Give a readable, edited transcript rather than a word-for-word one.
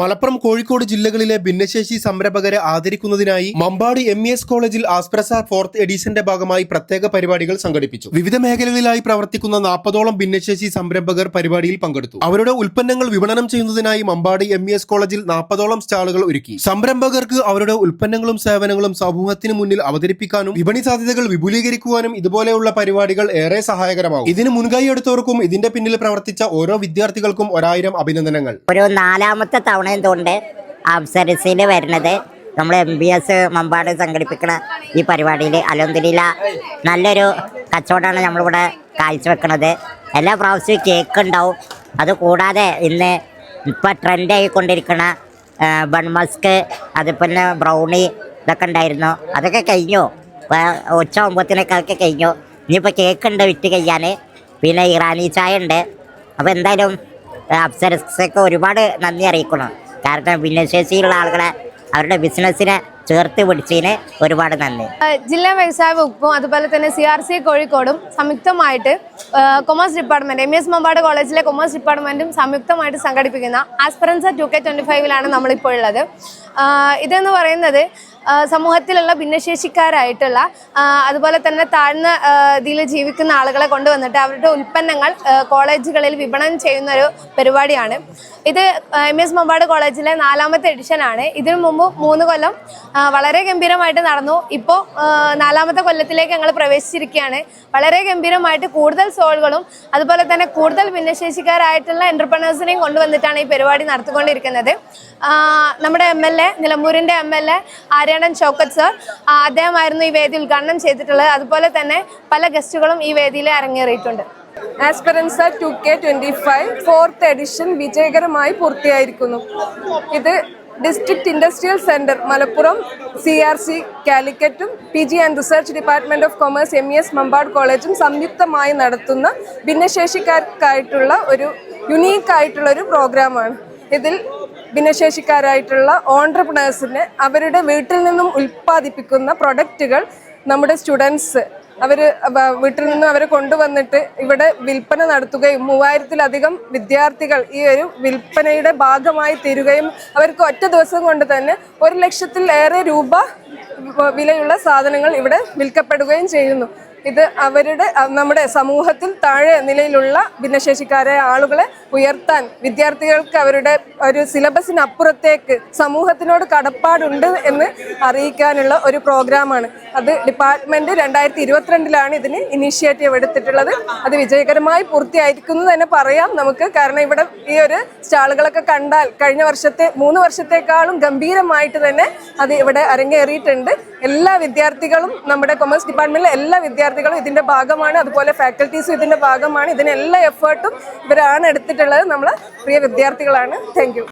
മലപ്പുറം കോഴിക്കോട് ജില്ലകളിലെ ഭിന്നശേഷി സംരംഭകരെ ആദരിക്കുന്നതിനായി മമ്പാട് MES കോളേജിൽ ആസ്പ്രസ 4th എഡിഷന്റെ ഭാഗമായി പ്രത്യേക പരിപാടികൾ സംഘടിപ്പിച്ചു. വിവിധ മേഖലകളിലായി പ്രവർത്തിക്കുന്ന 40ഓളം ഭിന്നശേഷി സംരംഭകർ പരിപാടിയിൽ പങ്കെടുത്തു. അവരുടെ ഉൽപ്പന്നങ്ങൾ വിപണനം ചെയ്യുന്നതിനായി മമ്പാട് MES കോളേജിൽ 40ഓളം സ്റ്റാളുകൾ ഒരുക്കി. സംരംഭകർക്ക് അവരുടെ ഉൽപ്പന്നങ്ങളും സേവനങ്ങളും സമൂഹത്തിന് മുന്നിൽ അവതരിപ്പിക്കാനും വിപണി സാധ്യതകൾ വിപുലീകരിക്കുവാനും ഇതുപോലെയുള്ള പരിപാടികൾ ഏറെ സഹായകരമാകും. ഇതിന് മുൻകൈ എടുത്തവർക്കും ഇതിന്റെ പിന്നിൽ പ്രവർത്തിച്ച ഓരോ വിദ്യാർത്ഥികൾക്കും 1000 അഭിനന്ദനങ്ങൾ. ഒരു നാലാമത്തെ തവണയും തൊണ്ട് അപ്സരസിൽ വരുന്നത് നമ്മൾ MBS മമ്പാട് സംഘടിപ്പിക്കുന്ന ഈ പരിപാടിയിൽ അൽഹംദുലില്ലാ നല്ലൊരു കച്ചവടമാണ് നമ്മളിവിടെ കാഴ്ചവെക്കുന്നത്. എല്ലാ പ്രാവശ്യവും കേക്ക് ഉണ്ടാവും. അതുകൂടാതെ ഇന്ന് ഇപ്പം ട്രെൻഡായിക്കൊണ്ടിരിക്കുന്ന ബൺമസ്ക് അതുപോലെ ബ്രൗണി ഇതൊക്കെ ഉണ്ടായിരുന്നു. അതൊക്കെ കഴിഞ്ഞു. ഉച്ച 9-നൊക്കെ കഴിഞ്ഞു. ഇനിയിപ്പോൾ കേക്ക് ഉണ്ട് വിറ്റ് കഴിയാൻ. പിന്നെ ഇറാനി ചായ ഉണ്ട്. അപ്പോൾ എന്തായാലും അപ്സരസൊക്കെ ഒരുപാട് നന്ദി അറിയിക്കണം. കാരണം ഭിന്നശേഷിയുള്ള ആളുകളെ അവരുടെ ബിസിനസ്സിനെ ചേർത്ത് പിടിച്ചതിന് ഒരുപാട് നന്ദി. ജില്ലാ വ്യവസായ വകുപ്പും അതുപോലെ തന്നെ CRC കോഴിക്കോടും സംയുക്തമായിട്ട് കൊമേഴ്സ് ഡിപ്പാർട്ട്മെന്റ് MES മമ്പാട് കോളേജിലെ കൊമേഴ്സ് ഡിപ്പാർട്ട്മെന്റും സംയുക്തമായിട്ട് സംഘടിപ്പിക്കുന്ന ആസ്പിറൻസ 2K25 നമ്മളിപ്പോൾ ഉള്ളത്. ഇതെന്ന് പറയുന്നത് സമൂഹത്തിലുള്ള ഭിന്നശേഷിക്കാരായിട്ടുള്ള അതുപോലെ തന്നെ താഴ്ന്ന ഇതിൽ ജീവിക്കുന്ന ആളുകളെ കൊണ്ടുവന്നിട്ട് അവരുടെ ഉൽപ്പന്നങ്ങൾ കോളേജുകളിൽ വിപണനം ചെയ്യുന്ന ഒരു പരിപാടിയാണ്. ഇത് MES മമ്പാട് കോളേജിലെ 4ാമത്തെ എഡിഷനാണ്. ഇതിനു മുമ്പ് 3 കൊല്ലം വളരെ ഗംഭീരമായിട്ട് നടന്നു. ഇപ്പോൾ 4ാമത്തെ കൊല്ലത്തിലേക്ക് ഞങ്ങൾ പ്രവേശിച്ചിരിക്കുകയാണ്. വളരെ ഗംഭീരമായിട്ട് കൂടുതൽ സോളുകളും അതുപോലെ തന്നെ കൂടുതൽ ഭിന്നശേഷിക്കാരായിട്ടുള്ള എന്റർപ്രണേഴ്സിനെയും കൊണ്ടുവന്നിട്ടാണ് ഈ പരിപാടി നടത്തിക്കൊണ്ടിരിക്കുന്നത്. നമ്മുടെ MLA നിലമ്പൂരിൻ്റെ MLA ആര്യാടൻ ഷൗക്കത്ത് സർ അദ്ദേഹമായിരുന്നു ഈ വേദി ഉദ്ഘാടനം ചെയ്തിട്ടുള്ളത്. അതുപോലെ തന്നെ പല ഗസ്റ്റുകളും ഈ വേദിയിൽ അരങ്ങേറിയിട്ടുണ്ട്. ആസ്പിറൻസ 2K25 4th എഡിഷൻ വിജയകരമായി പൂർത്തിയായിരിക്കുന്നു. ഇത് district industrial centre Malappuram, CRC കാലിക്കറ്റും PG and research department of commerce MES Mampad കോളേജും സംയുക്തമായി നടത്തുന്ന ഭിന്നശേഷിക്കാർക്കായിട്ടുള്ള ഒരു യുണീക്കായിട്ടുള്ള ഒരു പ്രോഗ്രാമാണ്. ഇതിൽ ഭിന്നശേഷിക്കാരായിട്ടുള്ള ഓൺട്രപ്രണേഴ്സിന് അവരുടെ വീട്ടിൽ നിന്നും ഉൽപ്പാദിപ്പിക്കുന്ന പ്രൊഡക്റ്റുകൾ നമ്മുടെ സ്റ്റുഡൻസ് അവർ വീട്ടിൽ നിന്നും അവരെ കൊണ്ടുവന്നിട്ട് ഇവിടെ വിൽപ്പന നടത്തുകയും 3000-ലധികം വിദ്യാർത്ഥികൾ ഈ ഒരു വിൽപ്പനയുടെ ഭാഗമായി തീരുകയും അവർക്ക് ഒറ്റ ദിവസം കൊണ്ട് തന്നെ 1 ലക്ഷത്തിലേറെ രൂപ വിലയുള്ള സാധനങ്ങൾ ഇവിടെ വിൽക്കപ്പെടുകയും ചെയ്യുന്നു. ഇത് നമ്മുടെ സമൂഹത്തിൽ താഴെ നിലയിലുള്ള ഭിന്നശേഷിക്കാരായ ആളുകളെ ഉയർത്താൻ, വിദ്യാർത്ഥികൾക്ക് അവരുടെ ഒരു സിലബസിനപ്പുറത്തേക്ക് സമൂഹത്തിനോട് കടപ്പാടുണ്ട് എന്ന് അറിയിക്കാനുള്ള ഒരു പ്രോഗ്രാമാണ്. അത് ഡിപ്പാർട്ട്മെന്റ് 2022-ലാണ് ഇതിന് ഇനീഷ്യേറ്റീവ് എടുത്തിട്ടുള്ളത്. അത് വിജയകരമായി പൂർത്തിയായിരിക്കുന്നു തന്നെ പറയാം നമുക്ക്. കാരണം ഇവിടെ ഈ ഒരു സ്റ്റാളുകളൊക്കെ കണ്ടാൽ കഴിഞ്ഞ 3 വർഷത്തേക്കാളും ഗംഭീരമായിട്ട് തന്നെ അത് ഇവിടെ അരങ്ങേറിയിട്ടുണ്ട്. എല്ലാ വിദ്യാർത്ഥികളും നമ്മുടെ കൊമേഴ്സ് ഡിപ്പാർട്ട്മെന്റിലെ എല്ലാ വിദ്യാർത്ഥികളും ഇതിന്റെ ഭാഗമാണ്. അതുപോലെ ഫാക്കൽറ്റീസും ഇതിന്റെ ഭാഗമാണ്. ഇതിനെല്ലാ എഫേർട്ടും ഇവരാണ് എടുത്തിട്ടുള്ളത്. നമ്മളെ പ്രിയ വിദ്യാർത്ഥികളാണ്. Thank you.